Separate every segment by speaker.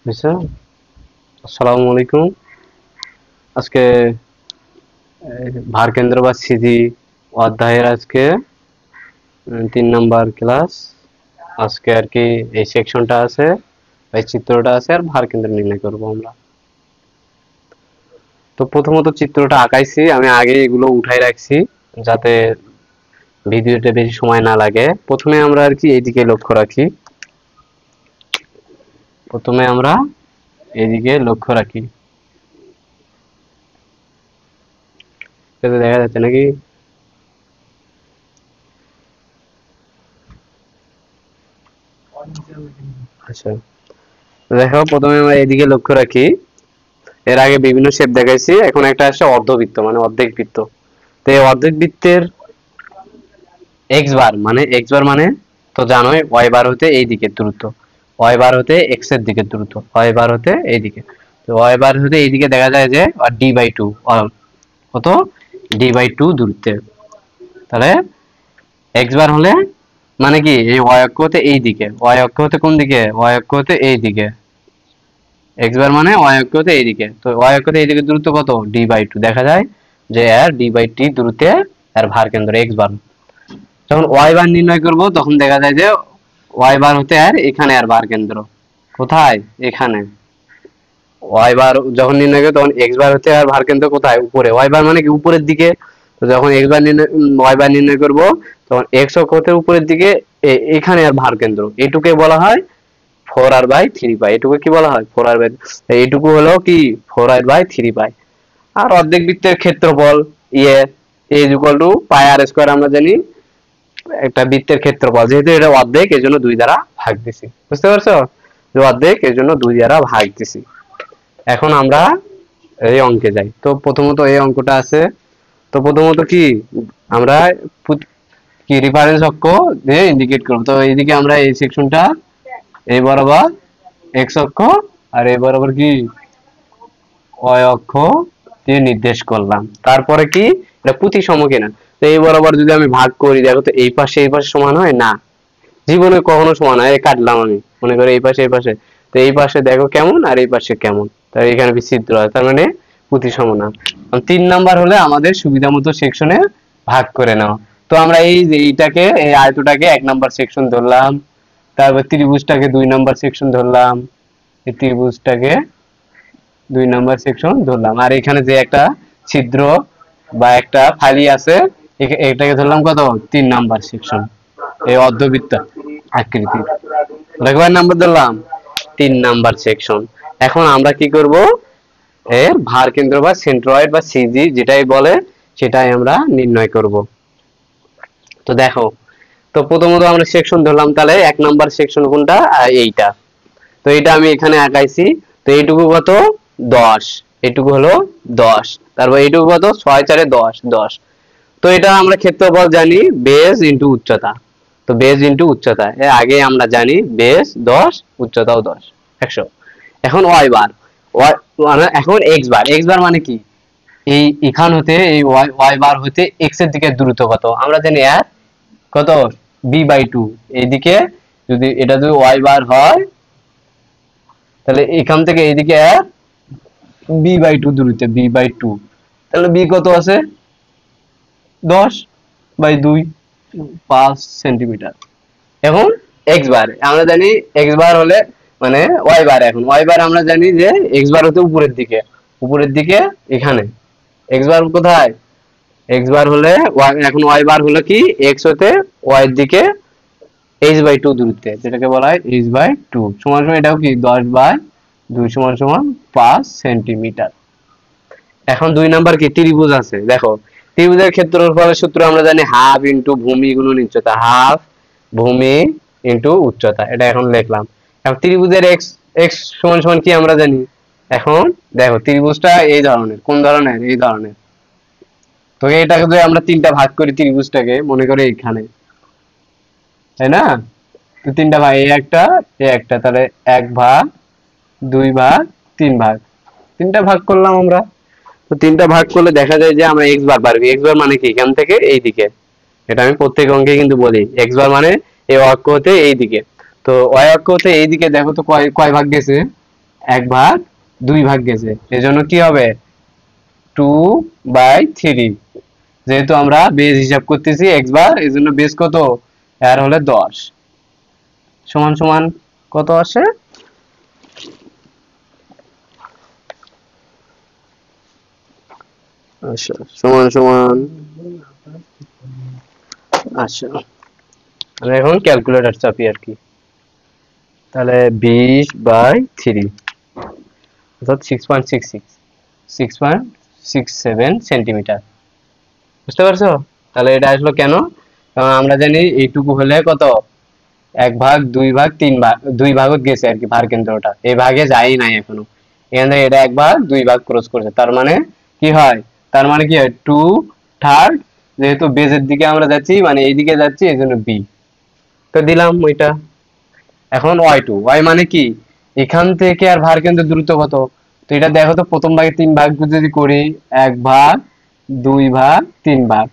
Speaker 1: বুঝছো? আসসালামু আলাইকুম। আজকে ভার কেন্দ্র বা সিজি অধ্যায়ের আজকে 3 নাম্বার ক্লাস। আজকে আর কি এই সেকশনটা আছে, এই চিত্রটা আছে আর ভার কেন্দ্র নির্ণয় করব আমরা। তো প্রথমত চিত্রটা আঁকাইছি, আমি আগে এগুলো উঠাই রাখছি যাতে ভিডিওতে বেশি সময় না লাগে। প্রথমে আমরা আর কি এইদিকে লক্ষ্য রাখি, প্রথমে আমরা এইদিকে লক্ষ্য রাখি। এটা দেখা যাচ্ছে নাকি? আচ্ছা, দেখো প্রথমে আমরা এদিকে লক্ষ্য রাখি। এর আগে বিভিন্ন শেপ দেখাইছি, এখন একটা আসছে অর্ধবৃত্ত মানে অর্ধেক বৃত্ত। তো এই অর্ধেক বৃত্তের এক্স বার মানে তো জানোই ওয়াই বার হতে এই দিকের দূরত্ব, ওয়াই বার হতে এক্স এর দিকের দূরত্ব, ওয়াই বার হতে এই দিকে। তো ওয়াই বার হতে এই দিকে দেখা যায় যে ডি বাই টু, কত ডি বাই টু দূরত্বে। তাহলে এক্স বার হলে মানে কি এই ওয়াই অক্ষ হতে এই দিকে, ওয়াই অক্ষ হতে কোন দিকে, ওয়াই অক্ষ হতে এই দিকে। এক্স বার মানে ওয়াই অক্ষ হতে এইদিকে, তো ওয়াই অক্ষ হতে এইদিকে দূরত্ব কত ডি বাই টু। দেখা যায় যে এর ডি বাই টি দূরত্বে এর ভার কেন্দ্র এক্স বার। যখন ওয়াই বার নির্ণয় করব তখন দেখা যায় যে ওয়াই বার হতে আর এখানে আর ভার কেন্দ্র কোথায়, এখানে। ওয়াই বার যখন নির্ণয় করব তখন এক্স বার হতে আর ভার কেন্দ্র কোথায়, উপরে। ওয়াই বার মানে কি উপরের দিকে। তো যখন এক্স বার নির্ণয় ওয়াই বার নির্ণয় করব তখন এক্স অক্ষ হতে উপরের দিকে এখানে আর ভার কেন্দ্র, এটুকে বলা হয় 4r/3π। এটুকু কি বলা হয় 4r/, এইটুকু হলো কি 4r/3π। আর অর্ধেক বৃত্তের ক্ষেত্রফল ইয়ে is equal to pi r square, আমরা জানি একটা বৃত্তের ক্ষেত্রফল, যেহেতু এটা অর্ধেক এর জন্য 2 দ্বারা ভাগ দিছি। বুঝতে পারছো? যে অর্ধেক এর জন্য 2 দ্বারা ভাগ দিছি। এখন আমরা এই অঙ্কে যাই। তো প্রথমত এই অঙ্কটা আছে। তো প্রথমত কি আমরা কি রেফারেন্স অক্ষ দিয়ে ইন্ডিকেট করব। তো এইদিকে আমরা এই সেকশনটা এই বরাবর এক্স অক্ষ আর এই বরাবর কি ওয়াই অক্ষ দিয়ে নির্দেশ করলাম। তারপরে কি এটা প্রতিসম কিনা। তো এই বরাবর যদি আমি ভাগ করি, দেখো তো এই পাশে এই পাশে সমান হয় না, জীবনে কখনো সমান হয়। কাটলাম আমি, মনে করি এই পাশে এই পাশে, তো এই পাশে দেখো কেমন আর এই পাশে কেমন, তাই এখানে বিচ্ছিদ্র হয়, তার মানে প্রতিসম না। 3 নাম্বার হলে আমাদের সুবিধা মতো সেকশনে ভাগ করে নেওয়া। তো আমরা এই যে এইটাকে এই আয়তটাকে 1 নাম্বার সেকশন ধরলাম, তারপর ত্রিভুজটাকে 2 নাম্বার সেকশন ধরলাম, এই ত্রিভুজটাকে 2 নাম্বার সেকশন ধরলাম, আর এখানে যে একটা ছিদ্র বা একটা ফালি আছে এটাকে ধরলাম কত 3 নাম্বার সেকশন, এই অর্ধবৃত্ত আকৃতির। কয় নাম্বার ধরলাম 3 নাম্বার সেকশন। এখন আমরা কি করব, এর ভার কেন্দ্র বা সেন্ট্রয়েড বা সিজি যেটাই বলে সেটাই আমরা নির্ণয় করব। তো দেখো, তো প্রথমত আমরা সেকশন ধরলাম, তাহলে 1 নাম্বার সেকশন কোনটা, এইটা। তো এটা আমি এখানে আঁকাইছি। তো এইটুকু কত 10, এইটুকু হলো 10, তারপর এইটুকু কত 6 4 10। তো এটা আমরা ক্ষেত্রফল জানি বেস ইন্টু উচ্চতা। তো বেস ইন্টু উচ্চতা এর আগে আমরা জানি বেস 10, উচ্চতাও 10, 100। এখন ওয়াই বার, ওয়াই মানে এখন এক্স বার, এক্স বার মানে কি এই এখান হতে এই ওয়াই বার হতে এক্স এর দিকে দূরত্ব কত আমরা জানি আর কত বি বাই টু। এইদিকে যদি এটা যদি ওয়াই বার হয় তাহলে এখান থেকে এইদিকে বি বাই টু দূরত্বে, বি বাই টু। তাহলে বি কত আছে 10/2, 5 সেন্টিমিটার। এখন এক্স বার আমরা জানি, এক্স বার হলে মানে ওয়াই বার, এখন ওয়াই বার আমরা জানি যে এক্স বার হতে উপরের দিকে, উপরের দিকে এখানে। এক্স বার কোথায়, এক্স বার হলে এখন ওয়াই বার হলো কি এক্স হতে ওয়াই এর দিকে h/2 দূরত্বে, যেটাকে বলা হয় h/2 সমান সমান এটাও কি 10/2 সমান সমান 5 সেন্টিমিটার। এখন 2 নাম্বার কি ত্রিভুজ আছে। দেখো ত্রিভুজের ক্ষেত্রফলের সূত্র আমরা জানি হাফ ইন্টু ভূমি গুণন উচ্চতা, হাফ ভূমি ইন্টু উচ্চতা, এটা এখন লিখলাম। এখন ত্রিভুজের এক্স এক্স সমান সমান কি আমরা জানি। এখন দেখো ত্রিভুজটা এই ধরনের, কোন ধরনের, এই ধরনের। তো এটাকে যদি আমরা 3টা ভাগ করি ত্রিভুজটাকে, মনে করে এইখানে, তাই না। তো 3টা ভাগ, এই একটা এই একটা, তাহলে 1 ভাগ 2 ভাগ 3 ভাগ, 3টা ভাগ করলাম আমরা। তো 3টা ভাগ করলে দেখা যায় যে আমরা এক্স বার পারবি। এক্স বার মানে কি এখান থেকে এই দিকে, এটা আমি প্রত্যেক অঙ্কে কিন্তু বলি এক্স বার মানে এই অক্ষ হতে এই দিকে। তো তো y অক্ষতে এইদিকে দেখো তো কয় কয় ভাগ গেছে, 1 ভাগ 2 ভাগ গেছে, এজন্য কি হবে 2/3, যেহেতু আমরা বেজ হিসাব করতেছি x বার, এজন্য বেজ কত আর হলে 10 সমান সমান কত আসে, আচ্ছা সমান সমান, আচ্ছা আমি এখন ক্যালকুলেটর চাপি আর কি, তাহলে 20/3 অর্থাৎ 6.67 সেন্টিমিটার। বুঝতে পারছো? তাহলে এটা আসলো কেন, কারণ আমরা জানি এইটুকু হলে কত 1 ভাগ 2 ভাগ 3 ভাগ 2 ভাগত গেছে আর কি, ভার কেন্দ্রটা এই ভাগে যাই নাই এখনো, এখান থেকে এটা 1 ভাগ 2 ভাগ ক্রস করেছে, তার মানে কি হয়, তার মানে কি হয় 2/3, যেহেতু বেজের দিকে আমরা যাচ্ছি মানে এইদিকে যাচ্ছি এজন্য বি, তো দিলাম ওইটা। এখন y2, y মানে কি এখান থেকে আর ভার কেন্দ্রের দূরত্ব কত, তো এটা দেখো তো প্রথম ভাগে 3 ভাগ যদি করি 1 ভাগ 2 ভাগ 3 ভাগ,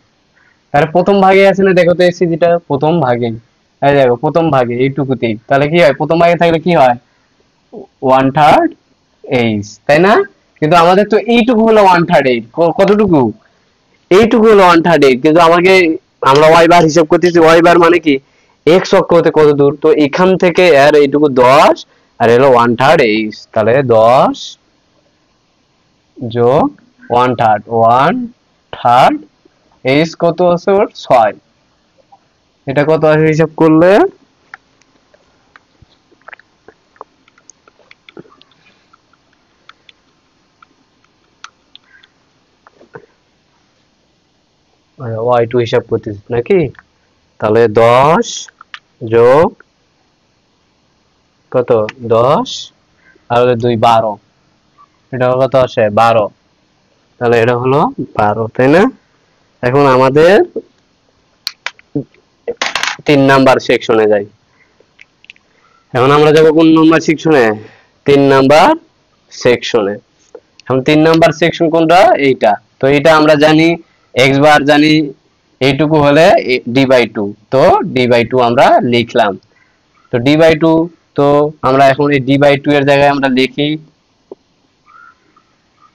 Speaker 1: তাহলে প্রথম ভাগে আছে না, দেখো তো এসি যেটা প্রথম ভাগে, এই দেখো প্রথম ভাগে এইটুকুতেই, তাহলে কি হয় প্রথম ভাগে থাকলে কি হয় 1/3 এইচ, তাই না? কিন্তু আমাদের তো এইটুকু হলো 1/3 এইট, কতটুকু এইটুকু হলো 1/3 এইট, কিন্তু আমাকে আমরা ওয়াই বার হিসাব করতেছি, ওয়াই বার মানে কি এক্স অক্ষ হতে কত দূর, তো এখান থেকে আর এইটুকু 10 আর এলো 1/3 এইচ, তাহলে 10 যোগ 1/3 এইচ কত আছে ওর 6, এটা কত আসে হিসাব করলে, y2 হিসাব করতেছি নাকি, তাহলে 10 যোগ কত 10 আর 2 12, এটা কত আসে 12, তাহলে এটা হলো 12, তাই না? এখন আমাদের 3 নাম্বার সেকশনে যাই, এখন আমরা যাব কোন নাম্বার সেকশনে, 3 নাম্বার সেকশনে। এখন 3 নাম্বার সেকশন কোনটা, এইটা, তো এটা আমরা জানি x বার জানি এইটুকু হলে d/2, তো d/2 আমরা লিখলাম, তো d/2, তো আমরা এখন এই d/2 এর জায়গায় আমরা লিখি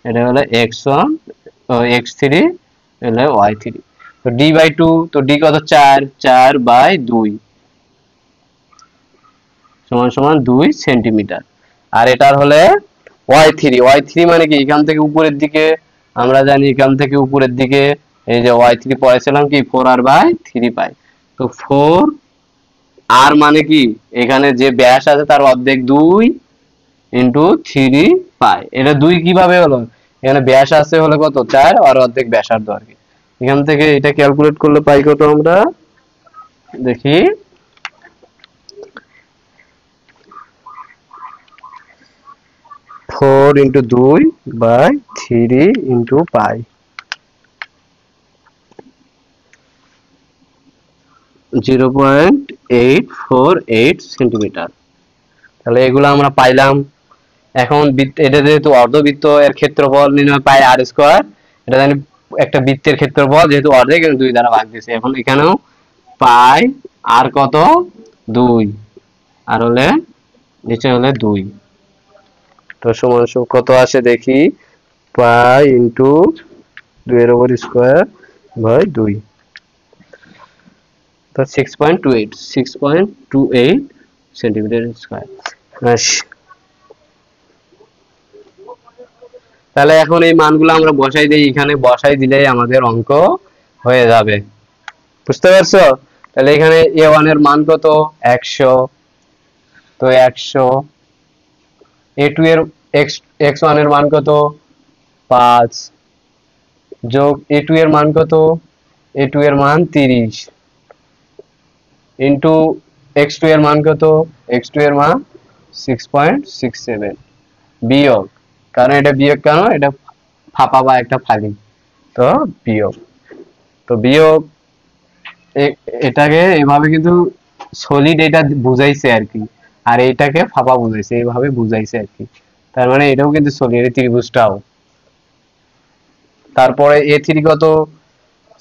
Speaker 1: এটা হলো x1 ও x3 হলো y3, তো d/2, তো d কত 4/2 সমান সমান 2 সেন্টিমিটার, আর এটার হলে y3 মানে কি এখান থেকে উপরের দিকে, আমরা জানি এখান থেকে উপরের দিকে এই যে y3 পড়েছিলাম কি 4r/3 পাই, তো 4r মানে কি এখানে যে ব্যাস আছে তার অর্ধেক 2 ইন্টু 3 পাই, এটা 2 কিভাবে হলো, এখানে ব্যাস আছে হলো কত 4 আর অর্ধেক ব্যাসার্ধ আর কি, এখান থেকে এটা ক্যালকুলেট করলে পাই কত, আমরা দেখি 4 ইন্টু 2/3 ইন্টু পাই, 0.848 সেন্টিমিটার, তাহলে এগুলো আমরা পাইলাম। এখন এটা যেহেতু অর্ধবৃত্ত, এর ক্ষেত্রফল নির্ণয় পাই আর স্কয়ার, এটা জানি একটা বৃত্তের ক্ষেত্রফল যেহেতু অর্ধেক 2 দ্বারা ভাগ দিয়েছে, এখন এখানেও পাই আর কত 2 আর হলে নিচে হলে 2, তো সমান কত আসে দেখি, পাই ইন্টু 2 এর উপর স্কয়ার বাই 2, তো 6.28 সেন্টিমিটার স্কয়ার। তাহলে এখন এই মানগুলো আমরা বসাই দিই, এখানে বসাই দিলেই আমাদের অঙ্ক হয়ে যাবে, বুঝতে পারছো? তাহলে এখানে a1 এর মান কত 100, তো 100, a2 এর x1 এর মান কত 5, যোগ a2 এর মান কত, a2 এর মান 30, ইন্টু x2 এর মান কত, x2 এর মান 6.67, বিয়োগ, কারণ এটা বিয়োগ কেন, এটা ফাঁপা বা একটা ফালি, তো বিয়োগ, তো বিয়োগ এটাকে এভাবে কিন্তু সলিড এটা বুঝাইছে আর কি, আর এইটাকে ফাঁপা বুঝাইছে, এইভাবে বুঝাইছে আর কি, তার মানে এটাও কিন্তু সলিড ত্রিভুজটাও। তারপরে a3 কত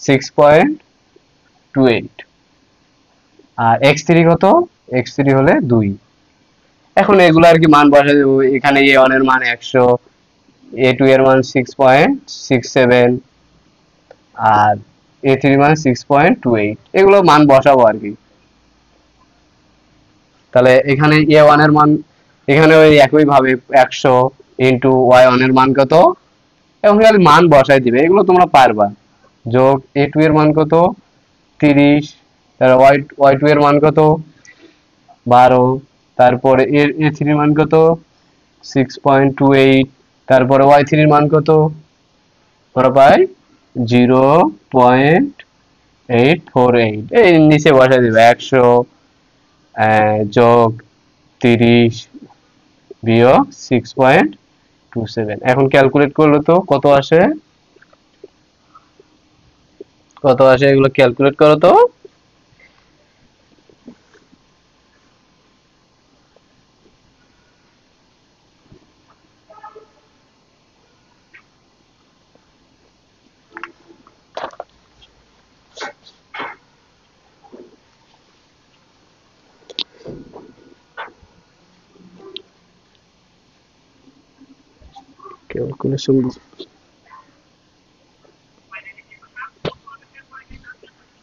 Speaker 1: 6.28, আর x3 কত x3 হলে 2। এখন এগুলো আর কি মান বসাই দেব। এখানে a1 এর মান 100, a2 এর মান 6.67 আর a3 মান 6.28, এগুলো মান বসাবো আর কি। তাহলে এখানে a1 এর মান এখানে ওই একই ভাবে 100 ইনটু y1 এর মান কত, এবং খালি মান বসাই দিবে, এগুলো তোমরা পারবা। যোগ a2 এর মান কত 30, তাহলে y2 এর মান কত 12, তারপরে a3 এর মান কত 6.28, তারপরে y3 এর মান কত আমরা পাই 0.848, এই নিচে বসাই দিবে 100 যোগ 30 বিয়োগ 6.27। এখন ক্যালকুলেট করলে তো কত আসে, এগুলো ক্যালকুলেট করো তো। ক্যালকুলেশন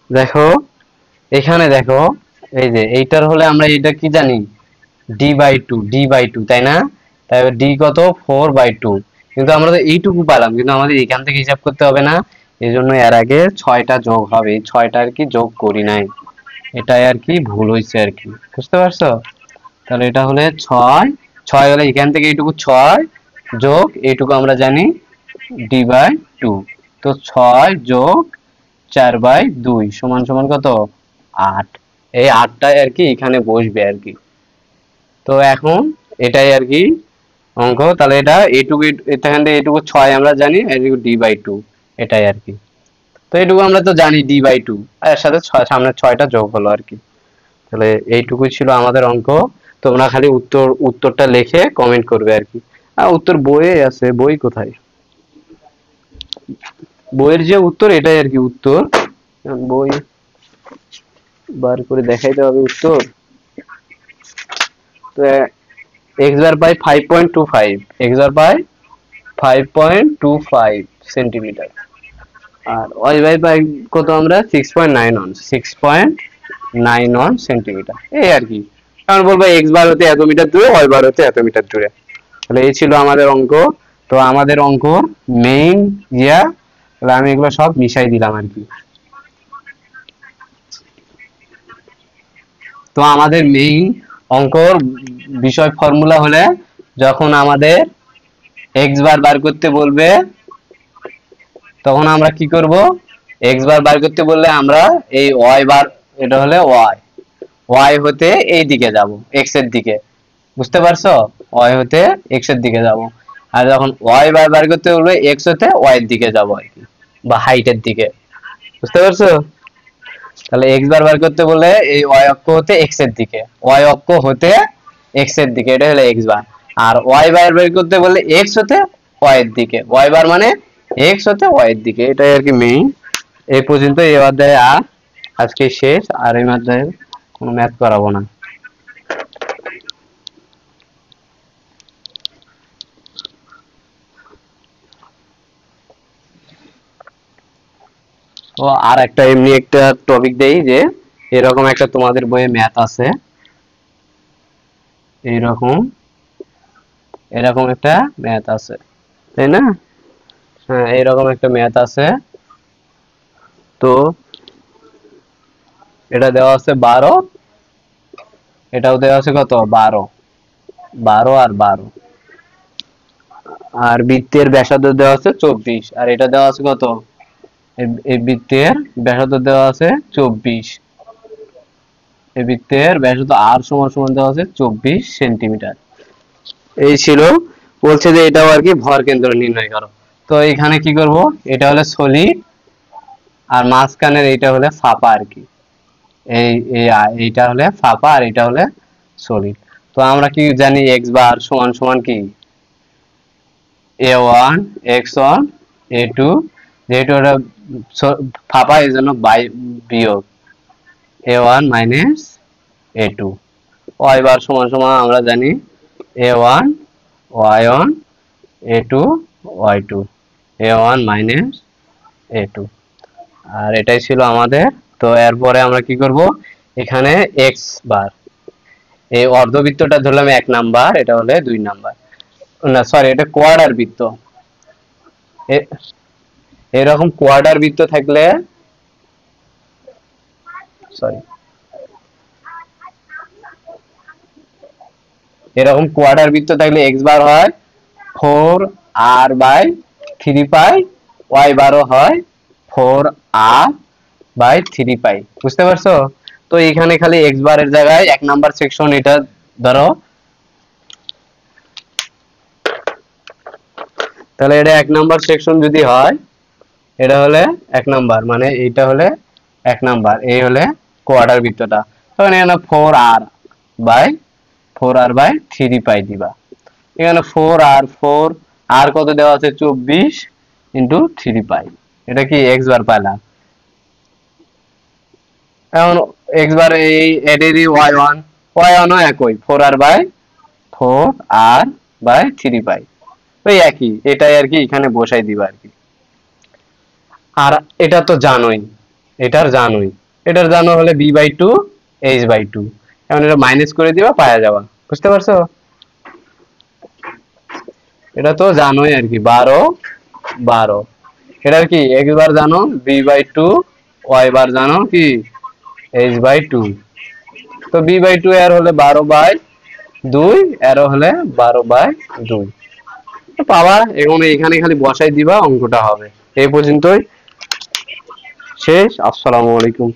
Speaker 1: দেখো, এখানে দেখো, এই যে এইটার হলে আমরা এটা কি জানি d/2, তাই না? তাহলে d কত 4/2, কিন্তু আমরা তো এইটুকু পেলাম, কিন্তু আমাদের এখান থেকে হিসাব করতে হবে না, এই জন্য এর আগে 6টা যোগ হবে, এই 6টা আর কি যোগ করি নাই, এটাই আর কি ভুল হয়েছে আর কি, বুঝতে পারছো? তাহলে এটা হলে 6 হলে এখান থেকে এইটুকু 6 যোগ এইটুকু আমরা জানি d/2, তো 6 যোগ 4/2 সমান সমান কত 8, এই 8টাই আর কি এখানে বসবে আর কি। তো এখন এটাই আর কি অঙ্ক, তাহলে এটা এইটুকু এখান থেকে এইটুকু 6 আমরা জানি, এইটুকু d/2, এটাই আর কি। তো এইটুকু আমরা তো জানি d/2, আর এর সাথে সামনে 6টা যোগ হলো আর কি। তাহলে এইটুকুই ছিল আমাদের অঙ্ক। তোমরা খালি উত্তরটা লিখে কমেন্ট করবে আর কি। আর উত্তর বইয়ে আছে, বই কোথায়, বইয়ের যে উত্তর এটাই আর কি উত্তর, বই বার করে দেখাইতে হবে উত্তর। তো x বার পাই 5.25, x বার পাই 5.25 সেন্টিমিটার, আর y বাই পাই কত আমরা 6.91 সেন্টিমিটার, এই আর কি। কারণ বলবো x বার হতে এত মিটার দূরে, y বার হতে এত মিটার দূরে। তাহলে এই ছিল আমাদের অঙ্ক। তো আমাদের অঙ্ক মেইন তাহলে আমি এগুলো সব মিশাই দিলাম আর কি। তো আমাদের মেইন অঙ্কর বিষয় ফর্মুলা হলে, যখন আমাদের x বার বার করতে বলবে তখন আমরা কি করব, x বার বার করতে বললে আমরা এই y বার, এটা হলে y হতে এই দিকে যাব, x এর দিকে, বুঝতে পারছো? y হতে x এর দিকে যাব। আর যখন y বার বার করতে বলবে x হতে y এর দিকে যাব আর কি, বা হাইটের দিকে, বুঝতে পারছো? তাহলে x বার বার করতে বললে এই y অক্ষ হতে x এর দিকে, y অক্ষ হতে x এর দিকে, এটা হলো x বার। আর y বার বের করতে বললে x হতে y এর দিকে, y বার মানে x হতে y এর দিকে, এটাই আর কি মেইন। এই পর্যন্ত এই অধ্যায়ে আজকে শেষ, আর এই অধ্যায়ে কোনো ম্যাথ করাবো না। তো আর একটা এমনি একটা টপিক দেই, যে এরকম একটা তোমাদের বইয়ে ম্যাথ আছে, এরকম একটা ম্যাথ আছে, তাই না? হ্যাঁ, এরকম একটা ম্যাথ আছে। তো এটা দেওয়া আছে 12, এটাও দেওয়া আছে কত 12, আর 12, আর বৃত্তের ব্যাসার্ধ দেওয়া আছে 24, আর এটা দেওয়া আছে কত, এই বৃত্তের ব্যাসার্ধ দেওয়া আছে 24, এই বৃত্তের ব্যাসার্ধ আর সমান সমান দেওয়া আছে 24 সেন্টিমিটার। এই ছিল, বলছে যে এটাও আর কি ভর কেন্দ্র নির্ণয় করো। তো এখানে কি করব, এটা হলো সলিড, আর মাঝখানের এইটা হলে ফাঁপা আর কি, এইটা হলে ফাঁপা, আর এটা হলে সলিড। তো আমরা কি জানি x বার সমান সমান কি a1 x1 a2, যেহেতু এটা ফাঁপা এই জন্য বিয়োগ a1 minus a2, y bar সমান সমান আমরা জানি a1 y1 a2 y2 a1 minus a2, আর এটাই ছিল আমাদের। তো এরপরে আমরা কি করব, এখানে x বার, এই অর্ধবৃত্তটা ধরলাম 1 নাম্বার, এটা হলে 2 নাম্বার, না সরি এটা কোয়ার্টার বৃত্ত। এরকম কোয়ার্টার বৃত্ত থাকলে, সরি এরকম কোয়ার্টার বৃত্ত থাকলে x বার হয় 4r/3 পাই, y বারও হয় 4r/3 পাই। বুঝতে পারছো? তো এখানে খালি x বারের জায়গায় 1 নাম্বার সেকশন এটা ধরো, তাহলে এটা 1 নাম্বার সেকশন যদি হয়, এটা হলে 1 নাম্বার, মানে এইটা হলে 1 নাম্বার, এই হলে কোয়ার্টার বৃত্তটা। তখন এখানে 4r/3 পাই দিবা। এখানে 4 আর কত দেওয়া আছে 24 ইন্টু 3 পাই, এটা কি x বার পাইলাম। এখন x বার এই এটারই y1 ও একই 4r/3 পাই, ওই একই, এটাই আর কি এখানে বসাই দিবা আর কি। আর এটা তো জানোই, এটার জানো হলে b/2 h/2, এখন এটা মাইনাস করে দিবা পাওয়া যাবা। বুঝতে পারছো? এটা তো জানোই আর কি 12 এটার কি x বার জানো b/2, y বার জানো কি h/2, তো b/2 এর হলে 12/2, এর হলে 12/2 পাবা। এখন এখানে খালি বসাই দিবা, অঙ্কটা হবে। এই পর্যন্তই, শেষ। আসসালামু আলাইকুম।